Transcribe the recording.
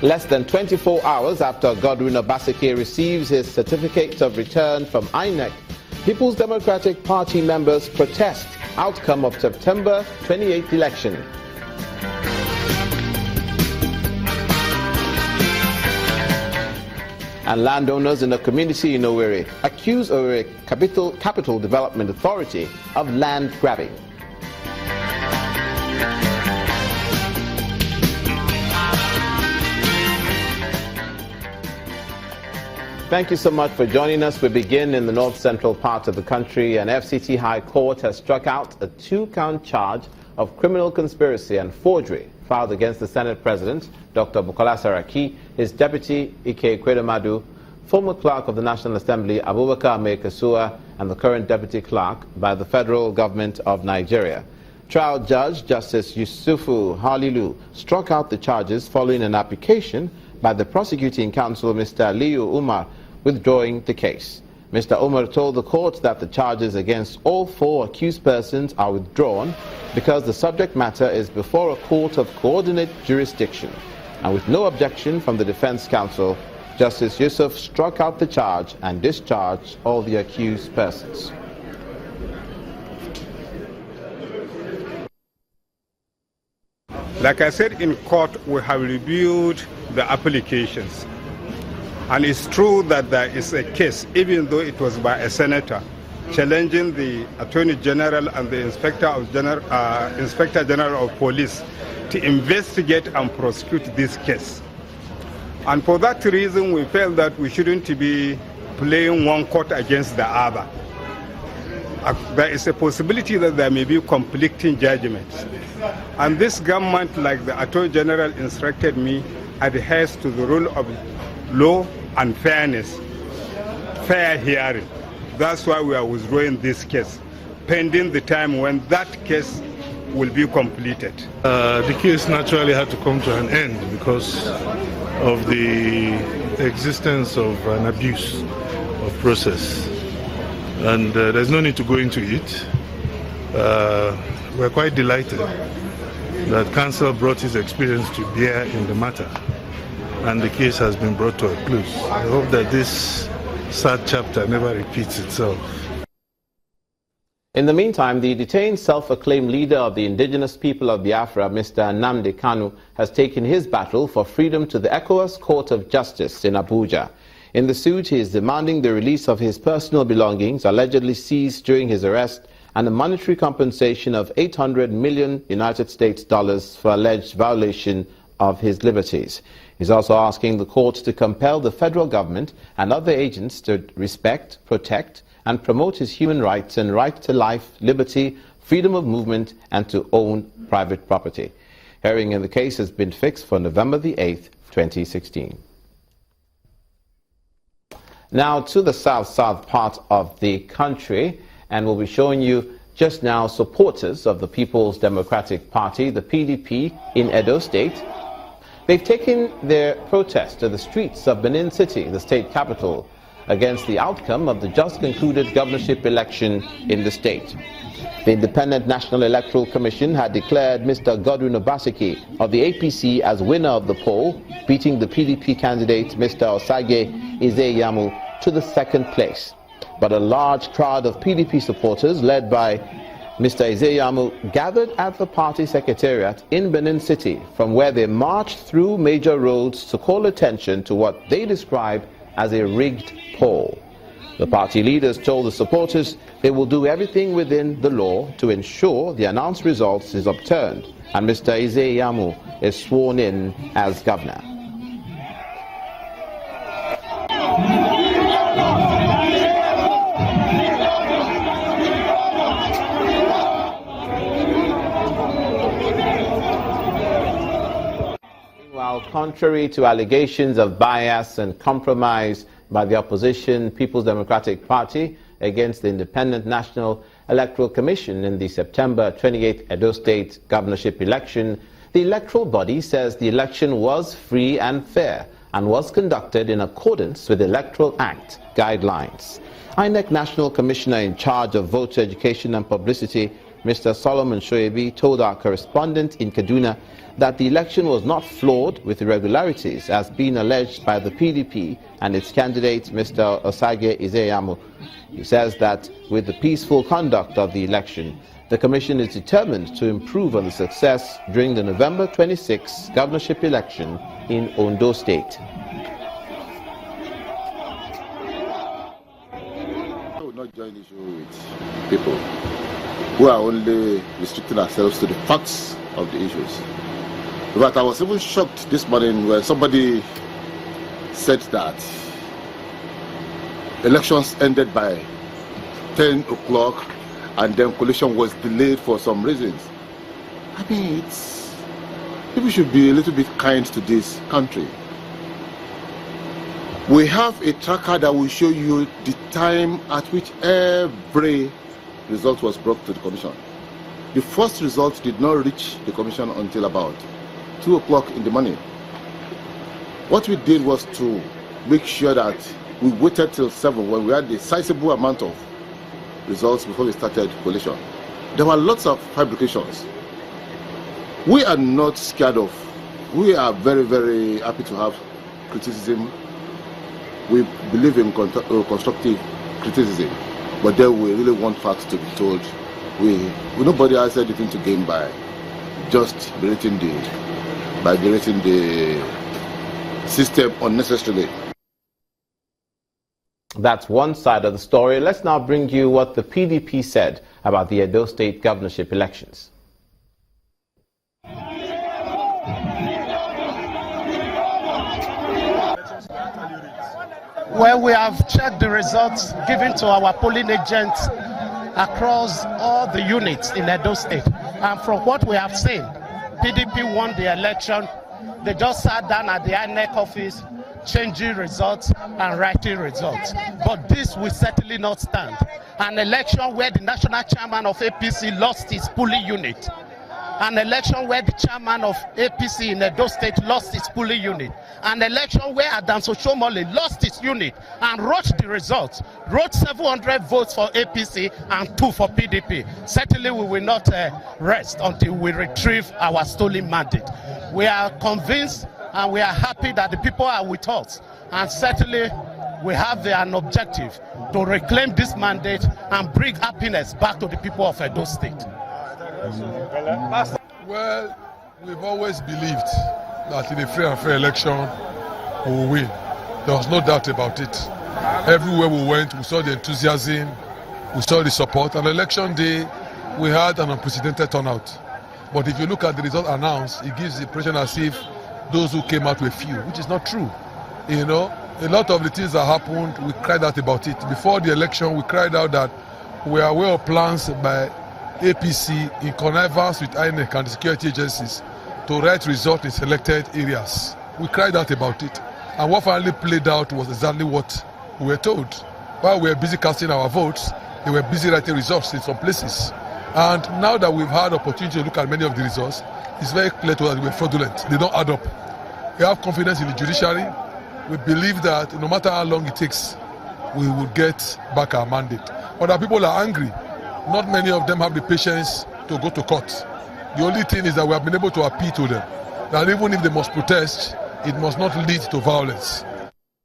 Less than 24 hours after Godwin Obaseki receives his certificate of return from INEC, People's Democratic Party members protest outcome of September 28th election. And landowners in a community in Owerri accuse Owerri Capital Development Authority of land grabbing. Thank you so much for joining us. We begin in the north-central part of the country. An FCT High Court has struck out a 2-count charge of criminal conspiracy and forgery filed against the Senate President, Dr. Bukola Saraki, his deputy, Ekweremadu, former clerk of the National Assembly, Abubakar Mai-Kasua, and the current deputy clerk by the federal government of Nigeria. Trial Judge Justice Yusufu Halilu struck out the charges following an application by the prosecuting counsel, Mr. Aliyu Umar, withdrawing the case. Mr. Umar told the court that the charges against all 4 accused persons are withdrawn because the subject matter is before a court of coordinate jurisdiction. And with no objection from the defense counsel, Justice Yusuf struck out the charge and discharged all the accused persons. Like I said in court, we have reviewed the applications. And it's true that there is a case, even though it was by a senator, challenging the Attorney General and the Inspector General of Police to investigate and prosecute this case. And for that reason, we felt that we shouldn't be playing one court against the other. There is a possibility that there may be conflicting judgments. And this government, like the Attorney General instructed me, adheres to the rule of law and fairness, fair hearing. That's why we are withdrawing this case, pending the time when that case will be completed. The case naturally had to come to an end because of the existence of an abuse of process. And there's no need to go into it. We're quite delighted that counsel brought his experience to bear in the matter, and the case has been brought to a close. I hope that this sad chapter never repeats itself. In the meantime, the detained self-acclaimed leader of the indigenous people of Biafra, Mr. Nnamdi Kanu, has taken his battle for freedom to the ECOWAS Court of Justice in Abuja. In the suit, he is demanding the release of his personal belongings allegedly seized during his arrest and a monetary compensation of $800 million United States dollars for alleged violation of his liberties. He's also asking the court to compel the federal government and other agents to respect, protect, and promote his human rights and right to life, liberty, freedom of movement, and to own private property. Hearing in the case has been fixed for November the 8th, 2016. Now to the south part of the country, and we'll be showing you just now supporters of the People's Democratic Party, the PDP, in Edo State. They've taken their protest to the streets of Benin City, the state capital, against the outcome of the just concluded governorship election in the state. The Independent National Electoral Commission had declared Mr. Godwin Obaseki of the APC as winner of the poll, beating the PDP candidate Mr. Osage Izeyamu to the second place. But a large crowd of PDP supporters, led by Mr. Izeyamu, gathered at the party secretariat in Benin City, from where they marched through major roads to call attention to what they describe as a rigged poll. The party leaders told the supporters they will do everything within the law to ensure the announced results is upturned and Mr. Izeyamu is sworn in as governor. Meanwhile, contrary to allegations of bias and compromise by the opposition People's Democratic Party against the Independent National Electoral Commission in the September 28th Edo State governorship election, the electoral body says the election was free and fair and was conducted in accordance with the Electoral Act guidelines. INEC National Commissioner in charge of voter education and publicity, Mr. Mr. Solomon Shoebi, told our correspondent in Kaduna that the election was not flawed with irregularities as being alleged by the PDP and its candidate, Mr. Osage Izeyamu. He says that with the peaceful conduct of the election, the Commission is determined to improve on the success during the November 26 governorship election in Ondo State. I will not join issue with people who are only restricting ourselves to the facts of the issues. But I was even shocked this morning when somebody said that elections ended by 10 o'clock and then collation was delayed for some reasons. I mean, people should be a little bit kind to this country. We have a tracker that will show you the time at which every result was brought to the Commission. The first result did not reach the Commission until about 2 o'clock in the morning. What we did was to make sure that we waited till 7 when we had a sizable amount of results before we started collation. There were lots of fabrications. We are not scared of. We are very, very happy to have criticism. We believe in constructive criticism, but then we really want facts to be told. Nobody has anything to gain by just berating the system unnecessarily. That's one side of the story. Let's now bring you what the PDP said about the Edo State governorship elections. Well, we have checked the results given to our polling agents across all the units in Edo State. And from what we have seen, PDP won the election. They just sat down at the INEC office, changing results and writing results. But this will certainly not stand. An election where the national chairman of APC lost his polling unit. An election where the chairman of APC in Edo State lost his polling unit. An election where Adams Oshomole lost his unit and wrote the results. Wrote 700 votes for APC and 2 for PDP. Certainly we will not rest until we retrieve our stolen mandate. We are convinced and we are happy that the people are with us. And certainly we have an objective to reclaim this mandate and bring happiness back to the people of Edo State. Well, we've always believed that in a free and fair election we will win. There was no doubt about it. Everywhere we went, we saw the enthusiasm, we saw the support. On election day, we had an unprecedented turnout. But if you look at the result announced, it gives the impression as if those who came out were few, which is not true. You know, a lot of the things that happened, we cried out about it. Before the election, we cried out that we are aware of plans by APC in connivance with INEC and the security agencies to write results in selected areas. We cried out about it. And what finally played out was exactly what we were told. While we were busy casting our votes, they were busy writing results in some places. And now that we've had opportunity to look at many of the results, it's very clear to us that they were fraudulent. They don't add up. We have confidence in the judiciary. We believe that no matter how long it takes, we will get back our mandate. But our people are angry. Not many of them have the patience to go to court. The only thing is that we have been able to appeal to them that even if they must protest, it must not lead to violence.